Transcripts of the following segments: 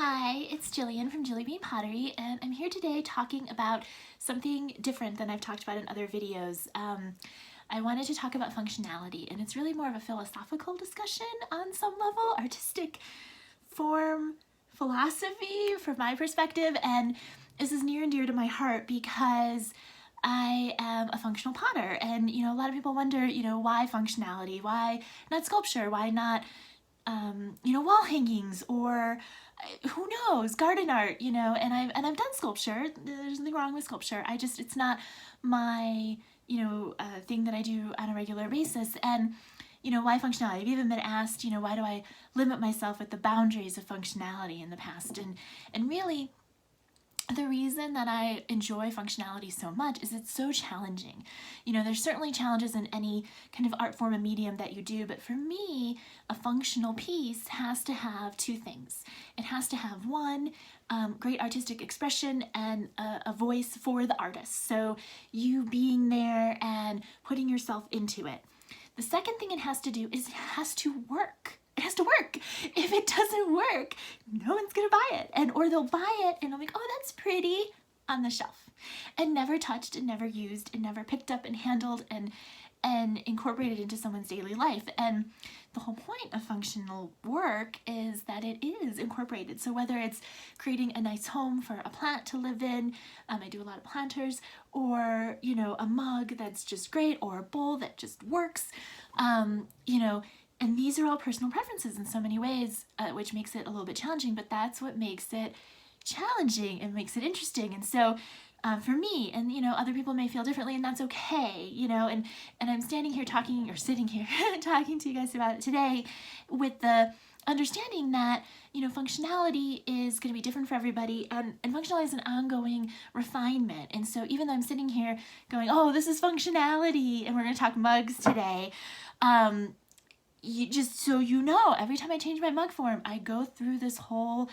Hi, it's Jillian from JillyBean Pottery, and I'm here today talking about something different than I've talked about in other videos. I wanted to talk about functionality, and it's really more of a philosophical discussion on some level, artistic form, philosophy from my perspective, and this is near and dear to my heart because I am a functional potter, and a lot of people wonder, why functionality? Why not sculpture? Why not wall hangings, or who knows, garden art, and I've done sculpture. There's nothing wrong with sculpture. It's not my, thing that I do on a regular basis. And, why functionality? I've even been asked, why do I limit myself with the boundaries of functionality in the past? And really, the reason that I enjoy functionality so much is it's so challenging. There's certainly challenges in any kind of art form and medium that you do, but for me, a functional piece has to have two things. It has to have one, great artistic expression and a voice for the artist. So you being there and putting yourself into it. The second thing it has to do is it has to work. It has to work. If it doesn't work, no one's gonna buy it. Or they'll buy it and they'll be like, oh, that's pretty, on the shelf. And never touched and never used and never picked up and handled and incorporated into someone's daily life. And the whole point of functional work is that it is incorporated. So whether it's creating a nice home for a plant to live in, I do a lot of planters, or, a mug that's just great, or a bowl that just works, and these are all personal preferences in so many ways, which makes it a little bit challenging, but that's what makes it challenging and makes it interesting. And so for me, and other people may feel differently, and that's okay, and I'm standing here talking, or sitting here talking to you guys about it today with the understanding that functionality is going to be different for everybody, and functionality is an ongoing refinement. And so even though I'm sitting here going, oh, this is functionality, and we're going to talk mugs today, just so every time I change my mug form, I go through this whole,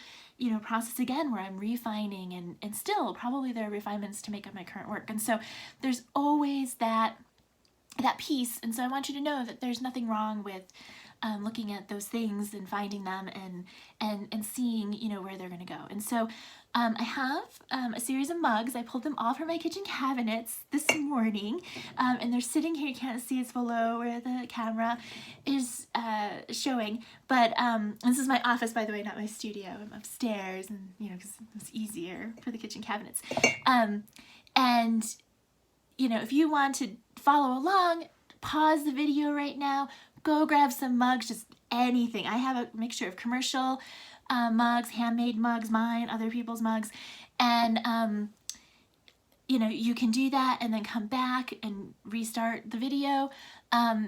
process again where I'm refining, and still probably there are refinements to make on my current work. And so there's always that piece. And so I want you to know that there's nothing wrong with looking at those things and finding them and seeing, where they're going to go. And so I have a series of mugs. I pulled them all from my kitchen cabinets this morning, and they're sitting here. You can't see, it's below where the camera is showing. But this is my office, by the way, not my studio. I'm upstairs, and because it's easier for the kitchen cabinets. And if you want to follow along, pause the video right now. Go grab some mugs, just anything. I have a mixture of commercial mugs, handmade mugs, mine, other people's mugs, and you can do that and then come back and restart the video.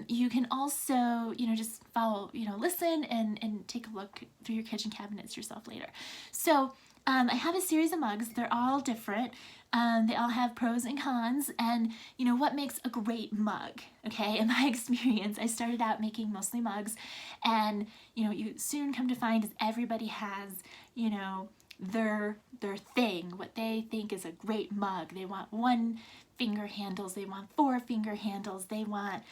You can also, just follow, listen and take a look through your kitchen cabinets yourself later. So I have a series of mugs. They're all different. They all have pros and cons, and what makes a great mug, okay? In my experience, I started out making mostly mugs, and you soon come to find is everybody has their thing, what they think is a great mug. They want 1-finger handles, they want 4-finger handles, they want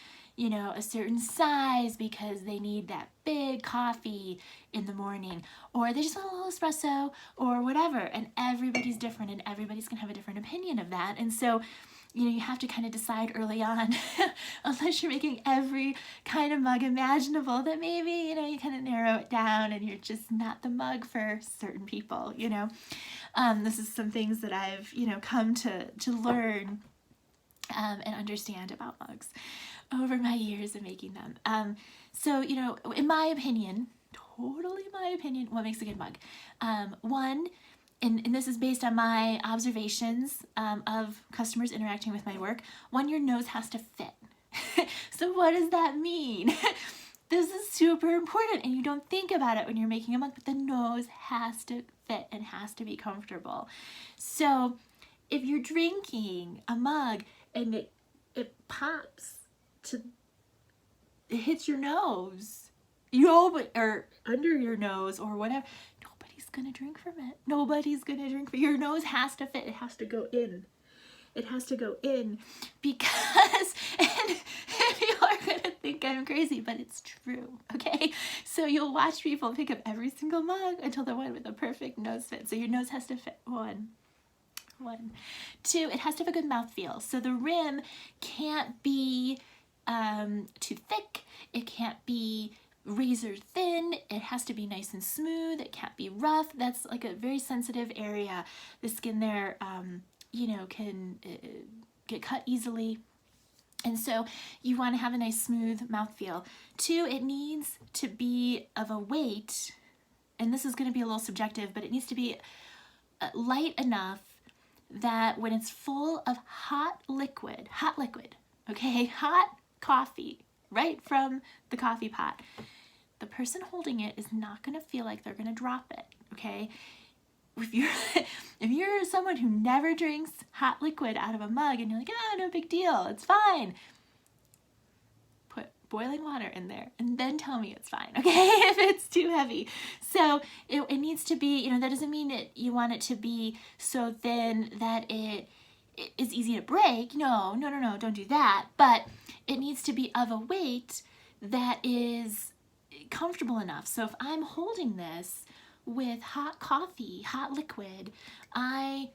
a certain size because they need that big coffee in the morning, or they just want a little espresso, or whatever. And everybody's different, and everybody's gonna have a different opinion of that. And so, you have to kind of decide early on, unless you're making every kind of mug imaginable, that maybe, you kind of narrow it down and you're just not the mug for certain people, This is some things that I've, come to learn and understand about mugs over my years of making them. So, in my opinion, totally my opinion, what makes a good mug? One, and this is based on my observations of customers interacting with my work, one, your nose has to fit. So what does that mean? This is super important, and you don't think about it when you're making a mug, but the nose has to fit and has to be comfortable. So if you're drinking a mug and it pops, it hits your nose, or under your nose or whatever, nobody's gonna drink from it. Nobody's gonna drink from it. Your nose has to fit. It has to go in. it has to go in because, and people are gonna think I'm crazy, but it's true, okay? So you'll watch people pick up every single mug until the one with a perfect nose fit. So your nose has to fit. One. Two, it has to have a good mouthfeel. So the rim can't be too thick. It can't be razor thin. It has to be nice and smooth. It can't be rough. That's like a very sensitive area. The skin there, you know, can get cut easily. And so you want to have a nice smooth mouthfeel. Two, it needs to be of a weight, and this is going to be a little subjective, but it needs to be light enough that when it's full of hot liquid, okay, hot coffee, right from the coffee pot, the person holding it is not going to feel like they're going to drop it, okay? If you're someone who never drinks hot liquid out of a mug and you're like, oh, no big deal, it's fine, put boiling water in there and then tell me it's fine, okay, if it's too heavy. So it needs to be, you know, that doesn't mean that you want it to be so thin that it is easy to break. No, don't do that. But it needs to be of a weight that is comfortable enough. So if I'm holding this with hot coffee, hot liquid, I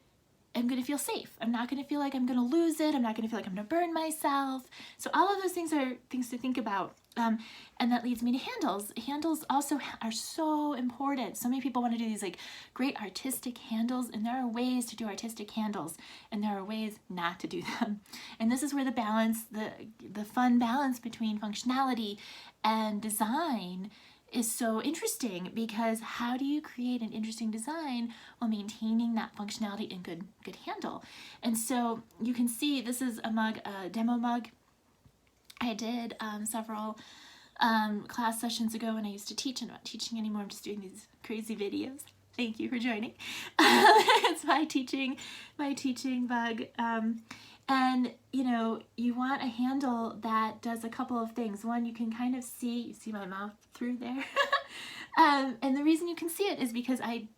am going to feel safe. I'm not going to feel like I'm going to lose it. I'm not going to feel like I'm going to burn myself. So all of those things are things to think about. And that leads me to handles. Handles also are so important. So many people want to do these like great artistic handles, and there are ways to do artistic handles, and there are ways not to do them. And this is where the balance, the fun balance between functionality and design is so interesting, because how do you create an interesting design while maintaining that functionality and good handle? And so you can see this is a mug, a demo mug. I did several class sessions ago when I used to teach, and I'm not teaching anymore. I'm just doing these crazy videos. Thank you for joining. It's my teaching mug. And you know, you want a handle that does a couple of things. One, you can kind of see, you see my mouth through there. And the reason you can see it is because I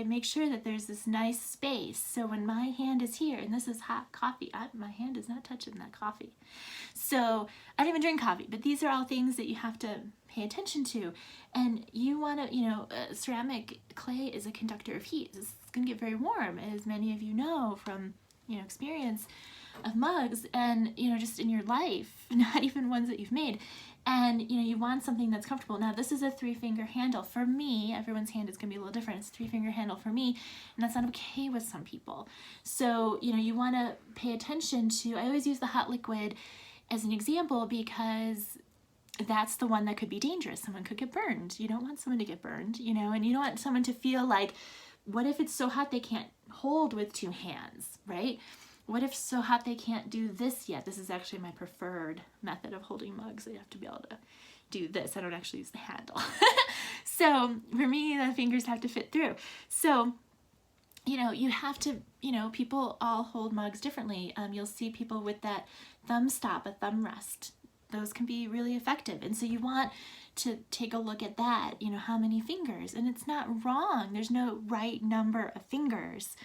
make sure that there's this nice space. So when my hand is here, and this is hot coffee, my hand is not touching that coffee. So I don't even drink coffee, but these are all things that you have to pay attention to. And you want to, you know, ceramic clay is a conductor of heat. It's going to get very warm, as many of you know from, you know, experience of mugs and, you know, just in your life, not even ones that you've made. And, you know, you want something that's comfortable. Now, this is a 3-finger handle. For me, everyone's hand is going to be a little different. It's a 3-finger handle for me, and that's not okay with some people. So, you know, you want to pay attention to, I always use the hot liquid as an example because that's the one that could be dangerous. Someone could get burned. You don't want someone to get burned, you know, and you don't want someone to feel like, what if it's so hot they can't hold with 2 hands, right? What if so hot they can't do this yet? This is actually my preferred method of holding mugs. I have to be able to do this. I don't actually use the handle. So for me, the fingers have to fit through. So, you know, you have to, you know, people all hold mugs differently. You'll see people with that thumb stop, a thumb rest. Those can be really effective. And so you want to take a look at that, you know, how many fingers. And it's not wrong. There's no right number of fingers.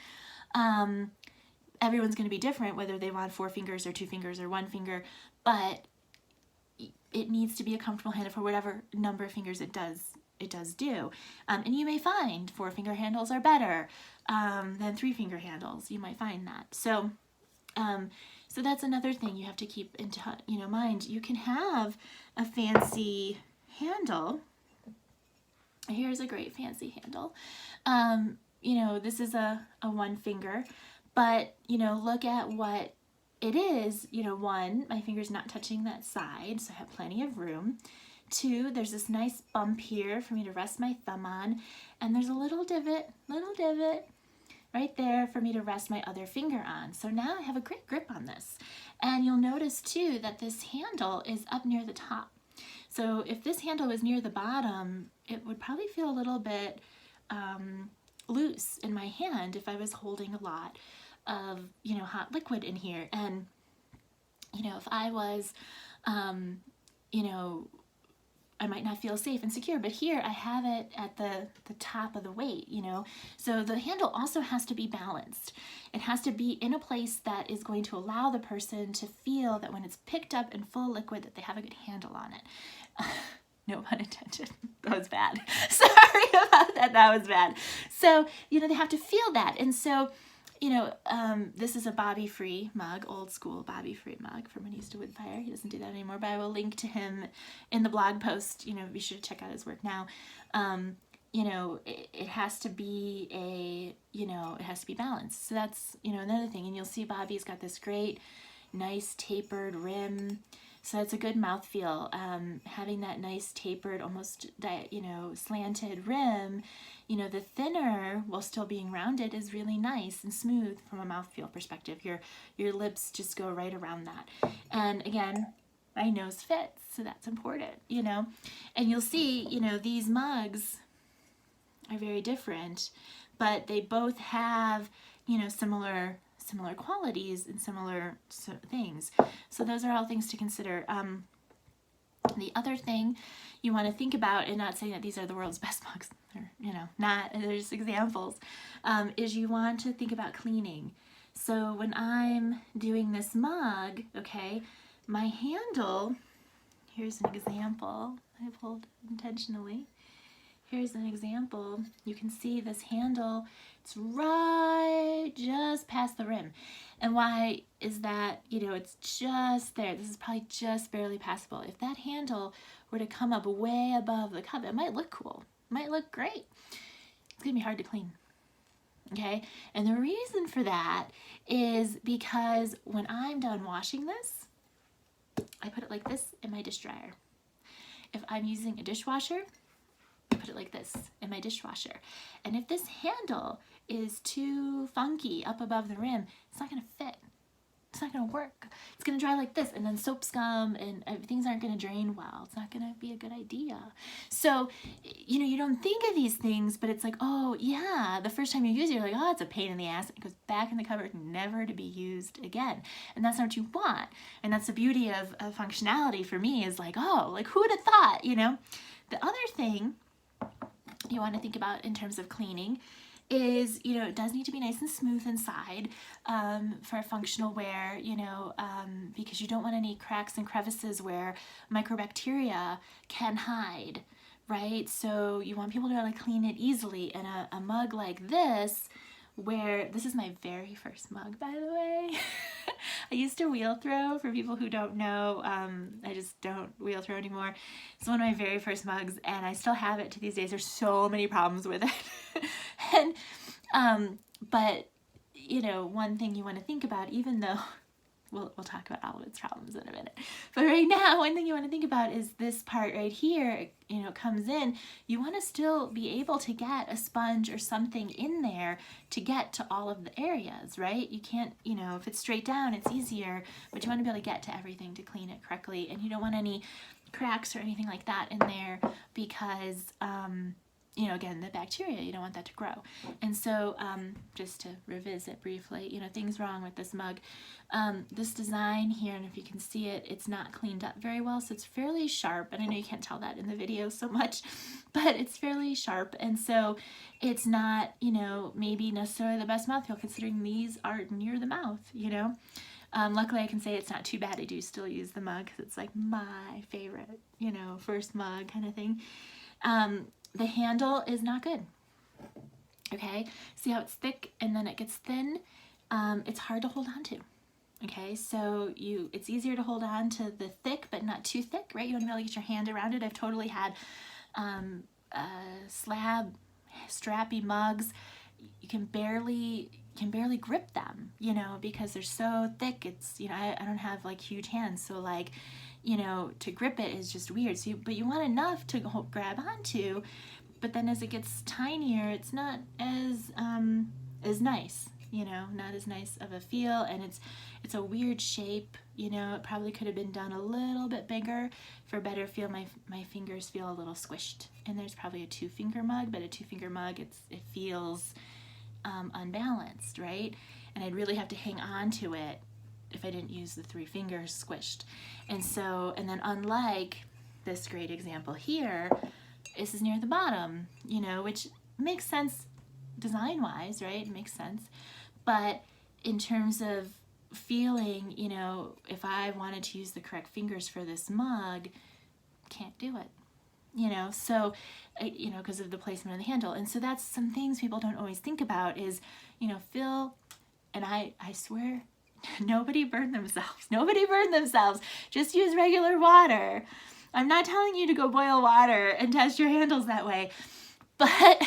Everyone's going to be different, whether they want 4 fingers or 2 fingers or 1 finger, but it needs to be a comfortable handle for whatever number of fingers it does do. And you may find 4-finger handles are better than 3-finger handles. You might find that. So, so that's another thing you have to keep into, you know, mind. You can have a fancy handle. Here's a great fancy handle. You know, this is a 1-finger. But, you know, look at what it is. You know, 1, my finger's not touching that side, so I have plenty of room. 2, there's this nice bump here for me to rest my thumb on. And there's a little divot right there for me to rest my other finger on. So now I have a great grip on this. And you'll notice, too, that this handle is up near the top. So if this handle was near the bottom, it would probably feel a little bit loose in my hand if I was holding a lot of, you know, hot liquid in here. And, you know, if I was, you know, I might not feel safe and secure, but here I have it at the top of the weight, you know? So the handle also has to be balanced. It has to be in a place that is going to allow the person to feel that when it's picked up in full liquid that they have a good handle on it. No pun intended. That was bad. Sorry about that. That was bad. So, you know, they have to feel that. And so, you know, this is a Bobby Free mug, old school Bobby Free mug from when he used to wood fire. He doesn't do that anymore, but I will link to him in the blog post. You know, be sure to check out his work now. You know, it has to be it has to be balanced. So that's, you know, another thing. And you'll see Bobby's got this great, nice tapered rim. So that's a good mouthfeel. Having that nice tapered, almost, you know, slanted rim, you know, the thinner while still being rounded is really nice and smooth from a mouthfeel perspective. Your lips just go right around that. And again, my nose fits, so that's important, you know. And you'll see, you know, these mugs are very different, but they both have, you know, similar qualities and similar things. So those are all things to consider. The other thing you want to think about, and not saying that these are the world's best mugs, they're, you know, not, they're just examples, is you want to think about cleaning. So when I'm doing this mug, okay, my handle, here's an example, I pulled intentionally. Here's an example. You can see this handle, it's right just past the rim. And why is that? You know, it's just there. This is probably just barely passable. If that handle were to come up way above the cup, it might look cool. It might look great. It's gonna be hard to clean. Okay? And the reason for that is because when I'm done washing this, I put it like this in my dish dryer. If I'm using a dishwasher, put it like this in my dishwasher. And if this handle is too funky up above the rim, it's not going to fit. It's not going to work. It's going to dry like this, and then soap scum and things aren't going to drain well. It's not going to be a good idea. So, you know, you don't think of these things, but it's like, oh yeah, the first time you use it, you're like, oh, it's a pain in the ass. It goes back in the cupboard, never to be used again. And that's not what you want. And that's the beauty of functionality for me, is like, oh, like who would have thought, you know? The other thing you want to think about in terms of cleaning is, you know, it does need to be nice and smooth inside for functional wear, you know, because you don't want any cracks and crevices where microbacteria can hide, right? So you want people to be able to clean it easily. And a mug like this, where this is my very first mug, by the way. I used to wheel throw. For people who don't know, I just don't wheel throw anymore. It's one of my very first mugs, and I still have it to these days. There's so many problems with it. And but you know, one thing you want to think about, even though we'll talk about all of its problems in a minute, but right now, one thing you want to think about is this part right here, you know, comes in. You want to still be able to get a sponge or something in there to get to all of the areas, right? You can't, you know, if it's straight down, it's easier, but you want to be able to get to everything to clean it correctly, and you don't want any cracks or anything like that in there because, you know, again, the bacteria, you don't want that to grow. And so just to revisit briefly, you know, things wrong with this mug. This design here, and if you can see it, it's not cleaned up very well, so it's fairly sharp, and I know you can't tell that in the video so much, but it's fairly sharp, and so it's not, you know, maybe necessarily the best mouthfeel, considering these are near the mouth, you know. Luckily I can say it's not too bad. I do still use the mug because it's like my favorite, you know, first mug kind of thing. The handle is not good. Okay, see how it's thick and then it gets thin? It's hard to hold on to. Okay, so it's easier to hold on to the thick but not too thick, right? You want to be able to get your hand around it. I've totally had slab strappy mugs. You can barely grip them, you know, because they're so thick. It's, you know, I don't have like huge hands, so like, you know, to grip it is just weird. So but you want enough to grab onto, but then as it gets tinier, it's not as nice, you know, not as nice of a feel, and it's a weird shape, you know. It probably could have been done a little bit bigger for a better feel. My fingers feel a little squished, and there's probably a 2-finger mug, but a 2-finger mug, it feels unbalanced, right? And I'd really have to hang on to it if I didn't use the 3 fingers squished. And so, and then unlike this great example here, this is near the bottom, you know, which makes sense design-wise, right? It makes sense. But in terms of feeling, you know, if I wanted to use the correct fingers for this mug, can't do it, you know, so, you know, because of the placement of the handle. And so that's some things people don't always think about is, you know, feel, and I swear, nobody burned themselves. Nobody burned themselves. Just use regular water. I'm not telling you to go boil water and test your handles that way, but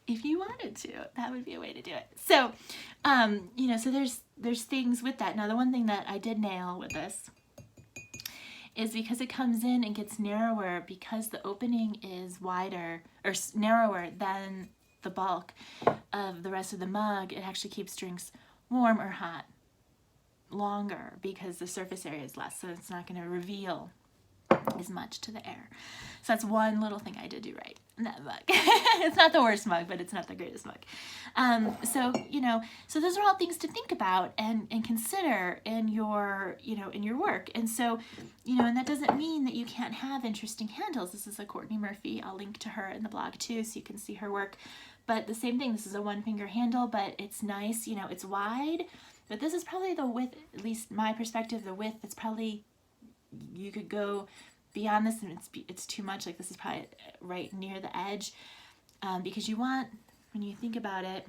if you wanted to, that would be a way to do it. So, you know, so there's things with that. Now, the one thing that I did nail with this is because it comes in and gets narrower, because the opening is wider or narrower than the bulk of the rest of the mug, it actually keeps drinks warm or hot longer because the surface area is less, so it's not going to reveal as much to the air. So that's one little thing I did do right in that mug. It's not the worst mug, but it's not the greatest mug. So, you know, so those are all things to think about and consider in your, you know, in your work. And so, you know, and that doesn't mean that you can't have interesting handles. This is a Courtney Murphy. I'll link to her in the blog too, so you can see her work. But the same thing, this is a 1-finger handle, but it's nice, you know, it's wide, but this is probably the width, at least my perspective, the width, it's probably, you could go beyond this and it's too much. Like this is probably right near the edge, because you want, when you think about it,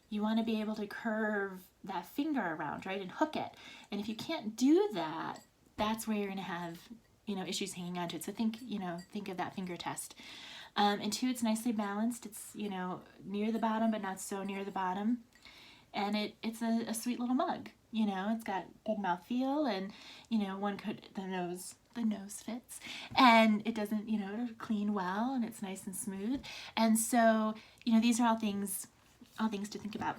you want to be able to curve that finger around, right, and hook it. And if you can't do that, that's where you're going to have, you know, issues hanging onto it. So think, you know, think of that finger test. And two, it's nicely balanced. It's, you know, near the bottom, but not so near the bottom. And it's a sweet little mug, you know, it's got good mouthfeel, and, you know, one could, the nose fits, and it doesn't, you know, it'll clean well, and it's nice and smooth. And so, you know, these are all things to think about.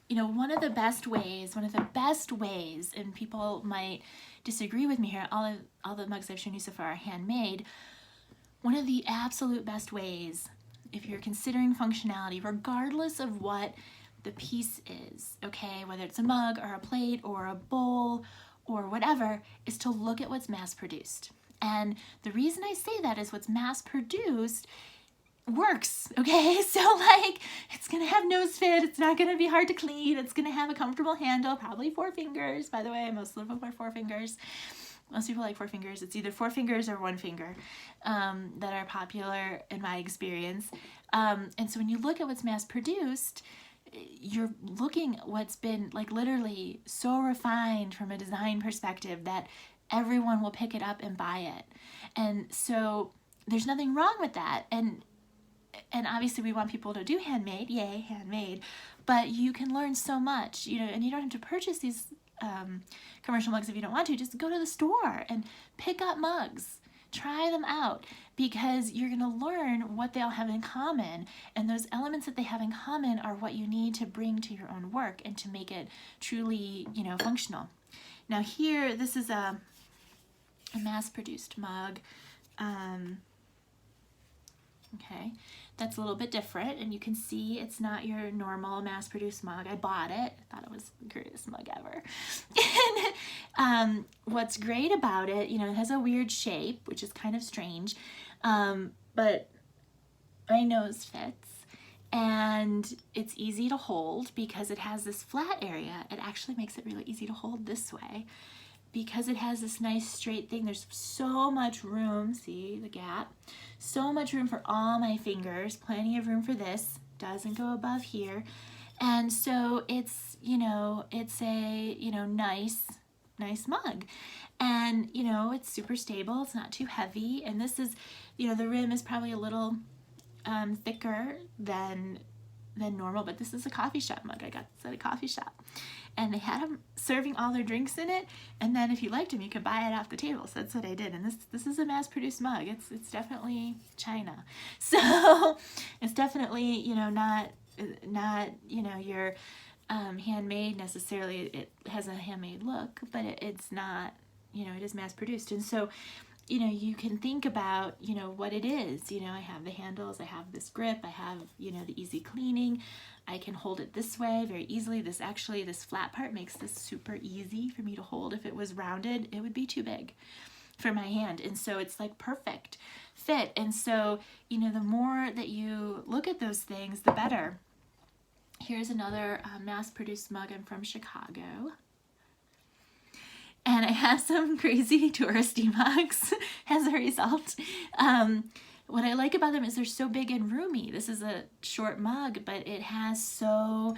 You know, one of the best ways, and people might disagree with me here, all the mugs I've shown you so far are handmade. One of the absolute best ways, if you're considering functionality, regardless of what the piece is, okay, whether it's a mug or a plate or a bowl or whatever, is to look at what's mass produced. And the reason I say that is what's mass produced works, okay? So like, it's gonna have nose fit, it's not gonna be hard to clean, it's gonna have a comfortable handle, probably 4 fingers, by the way, most of them are 4 fingers. Most people like 4 fingers. It's either 4 fingers or 1 finger that are popular in my experience. And so when you look at what's mass produced, you're looking at what's been like literally so refined from a design perspective that everyone will pick it up and buy it. And so there's nothing wrong with that. And obviously we want people to do handmade, yay, handmade, but you can learn so much, you know, and you don't have to purchase these commercial mugs if you don't want to. Just go to the store and pick up mugs, try them out, because you're going to learn what they all have in common, and those elements that they have in common are what you need to bring to your own work and to make it truly, you know, functional. Now here, this is a mass-produced mug. Okay, that's a little bit different, and you can see it's not your normal mass-produced mug. I bought it. I thought it was the greatest mug ever. And what's great about it, you know, it has a weird shape, which is kind of strange, but my nose fits, and it's easy to hold because it has this flat area. It actually makes it really easy to hold this way, because it has this nice straight thing. There's so much room, see the gap? So much room for all my fingers, plenty of room for this, doesn't go above here. And so it's, you know, it's a, you know, nice mug. And, you know, it's super stable, it's not too heavy. And this is, you know, the rim is probably a little thicker than normal, but this is a coffee shop mug. I got this at a coffee shop. And they had them serving all their drinks in it, and then if you liked them, you could buy it off the table. So that's what I did. And this is a mass-produced mug. It's definitely China, so it's definitely, you know, not you know, your handmade necessarily. It has a handmade look, but it's not, you know, it is mass-produced. And so, you know, you can think about, you know, what it is. You know, I have the handles, I have this grip, I have, you know, the easy cleaning. I can hold it this way very easily. This flat part makes this super easy for me to hold. If it was rounded, it would be too big. for my hand. And so it's like perfect fit. And so, you know, the more that you look at those things, the better. Here's another mass-produced mug. I'm from Chicago. And I have some crazy touristy mugs as a result. What I like about them is they're so big and roomy. This is a short mug, but it has so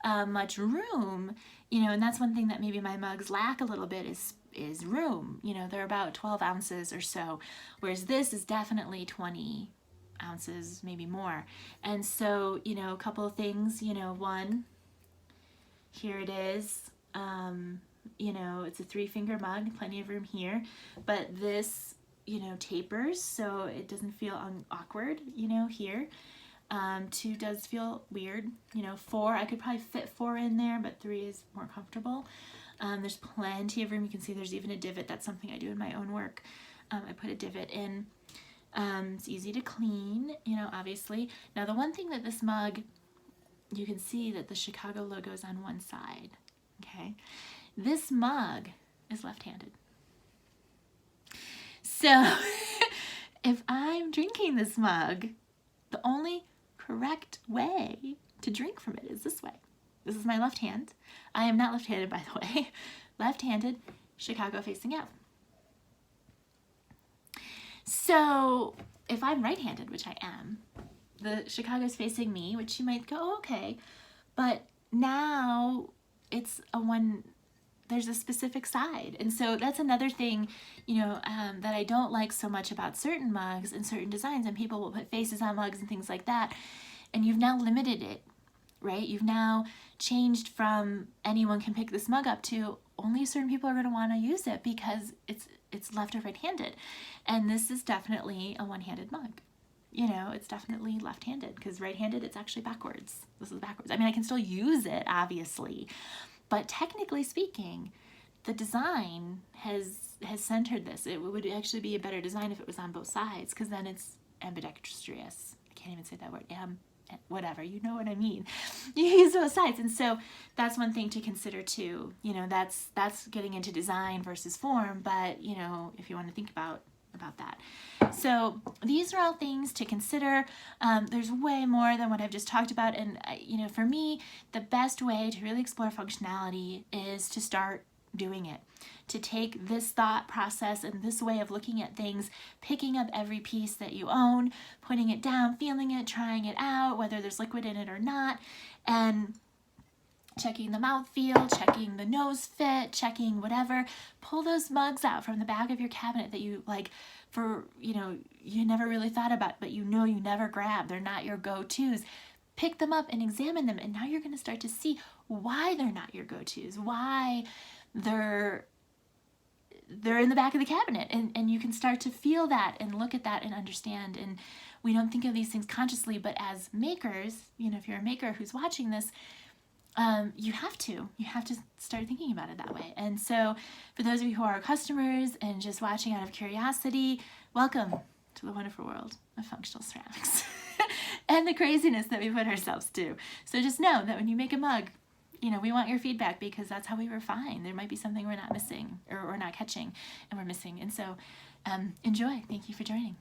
much room, you know, and that's one thing that maybe my mugs lack a little bit is room. You know, they're about 12 ounces or so, whereas this is definitely 20 ounces, maybe more. And so, you know, a couple of things, you know, one, here it is. You know, it's a 3-finger mug, plenty of room here, but this, you know, tapers so it doesn't feel awkward, you know, here. 2 does feel weird, you know. 4, I could probably fit 4 in there, but 3 is more comfortable. There's plenty of room. You can see there's even a divot. That's something I do in my own work. I put a divot in. It's easy to clean, you know, obviously. Now the one thing that this mug, you can see that the Chicago logo is on one side, okay? This mug is left-handed. So if I'm drinking this mug, the only correct way to drink from it is this way. This is my left hand. I am not left-handed, by the way. Left-handed, Chicago facing out. So if I'm right-handed, which I am, the Chicago's facing me, which you might go, oh, okay, but now it's there's a specific side. And so that's another thing, you know, that I don't like so much about certain mugs and certain designs, and people will put faces on mugs and things like that, and you've now limited it, right? You've now changed from anyone can pick this mug up to only certain people are going to want to use it because it's left or right-handed. And this is definitely a one-handed mug. You know, it's definitely left-handed because right-handed, it's actually backwards. This is backwards. I mean, I can still use it, obviously, but technically speaking, the design has centered this. It would actually be a better design if it was on both sides, because then it's ambidextrous. I can't even say that word. Whatever, you know what I mean. You use both sides, and so that's one thing to consider too. You know, that's getting into design versus form, but you know, if you want to think about that. So these are all things to consider. There's way more than what I've just talked about, and you know, for me, the best way to really explore functionality is to start doing it, to take this thought process and this way of looking at things, picking up every piece that you own, putting it down, feeling it, trying it out, whether there's liquid in it or not, and checking the mouth feel, checking the nose fit, checking whatever. Pull those mugs out from the back of your cabinet that you like for, you know, you never really thought about, but you know you never grab. They're not your go-tos. Pick them up and examine them, and now you're going to start to see why they're not your go-tos, why they're in the back of the cabinet, and you can start to feel that and look at that and understand. And we don't think of these things consciously, but as makers, you know, if you're a maker who's watching this, you have to start thinking about it that way. And so for those of you who are customers and just watching out of curiosity, welcome to the wonderful world of functional ceramics and the craziness that we put ourselves to. So just know that when you make a mug, you know, we want your feedback, because that's how we refine. There might be something we're not missing or we're not catching and we're missing. And so enjoy. Thank you for joining.